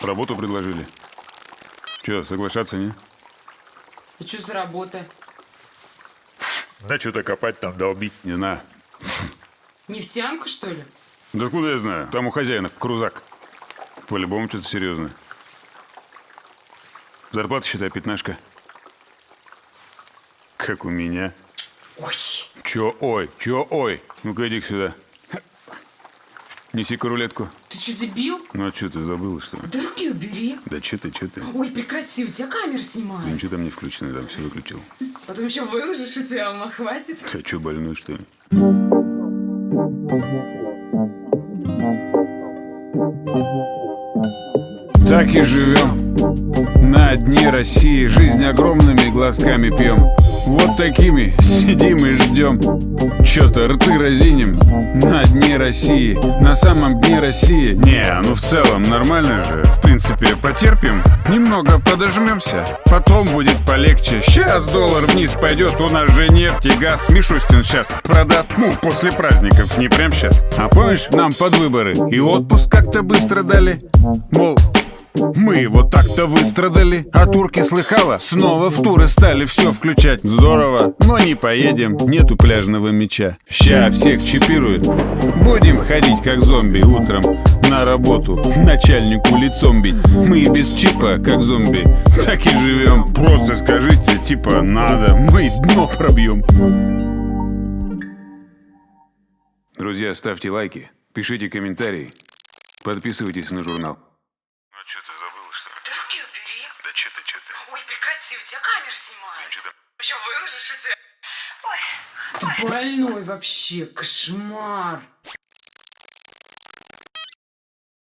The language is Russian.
Работу предложили. Че, соглашаться, не? А что за работа? Да что-то копать там, долбить. Не знаю. Нефтянка, что ли? Да откуда я знаю? Там у хозяина крузак. По-любому что-то серьезное. Зарплата, считай, 15. Как у меня. Ой, Чё ой? Чё ой? Ну-ка иди сюда. Неси-ка рулетку. ты что, дебил? Ну а что, ты забыла, что ли? Да руки убери. Да че ты, че ты? Ой, прекрати, у тебя камера Да снимает. ничего там не включено, я там все выключил. Потом еще выложишь, и тебя ума хватит. Ты что, больной, что ли? Так и живем. На дне России жизнь огромными глотками пьем. Вот такими сидим и ждем. Чё-то рты разинем. На дне России, на самом дне России. Не, ну в целом нормально же. В принципе, потерпим. Немного подожмемся. Потом будет полегче. Сейчас доллар вниз пойдет. У нас же нефть и газ. Мишустин сейчас продаст. Ну, после праздников, не прям сейчас. А помнишь, нам под выборы и отпуск как-то быстро дали? Мол, мы его так-то выстрадали. А турки, слыхала, снова в туры стали все включать. Здорово, но не поедем, нету пляжного мяча. Ща всех чипируют. Будем ходить как зомби утром на работу, начальнику лицом бить. Мы и без чипа, как зомби, так и живем. Просто скажите, типа, надо, мы дно пробьем. Друзья, ставьте лайки, пишите комментарии, подписывайтесь на журнал. А что ты забыла, что ли? Да руки убери. Да че ты, че ты? Ой, прекрати, у тебя камера снимает. Что там? Еще выложишь, и тебя... Ой, ты больной вообще, кошмар.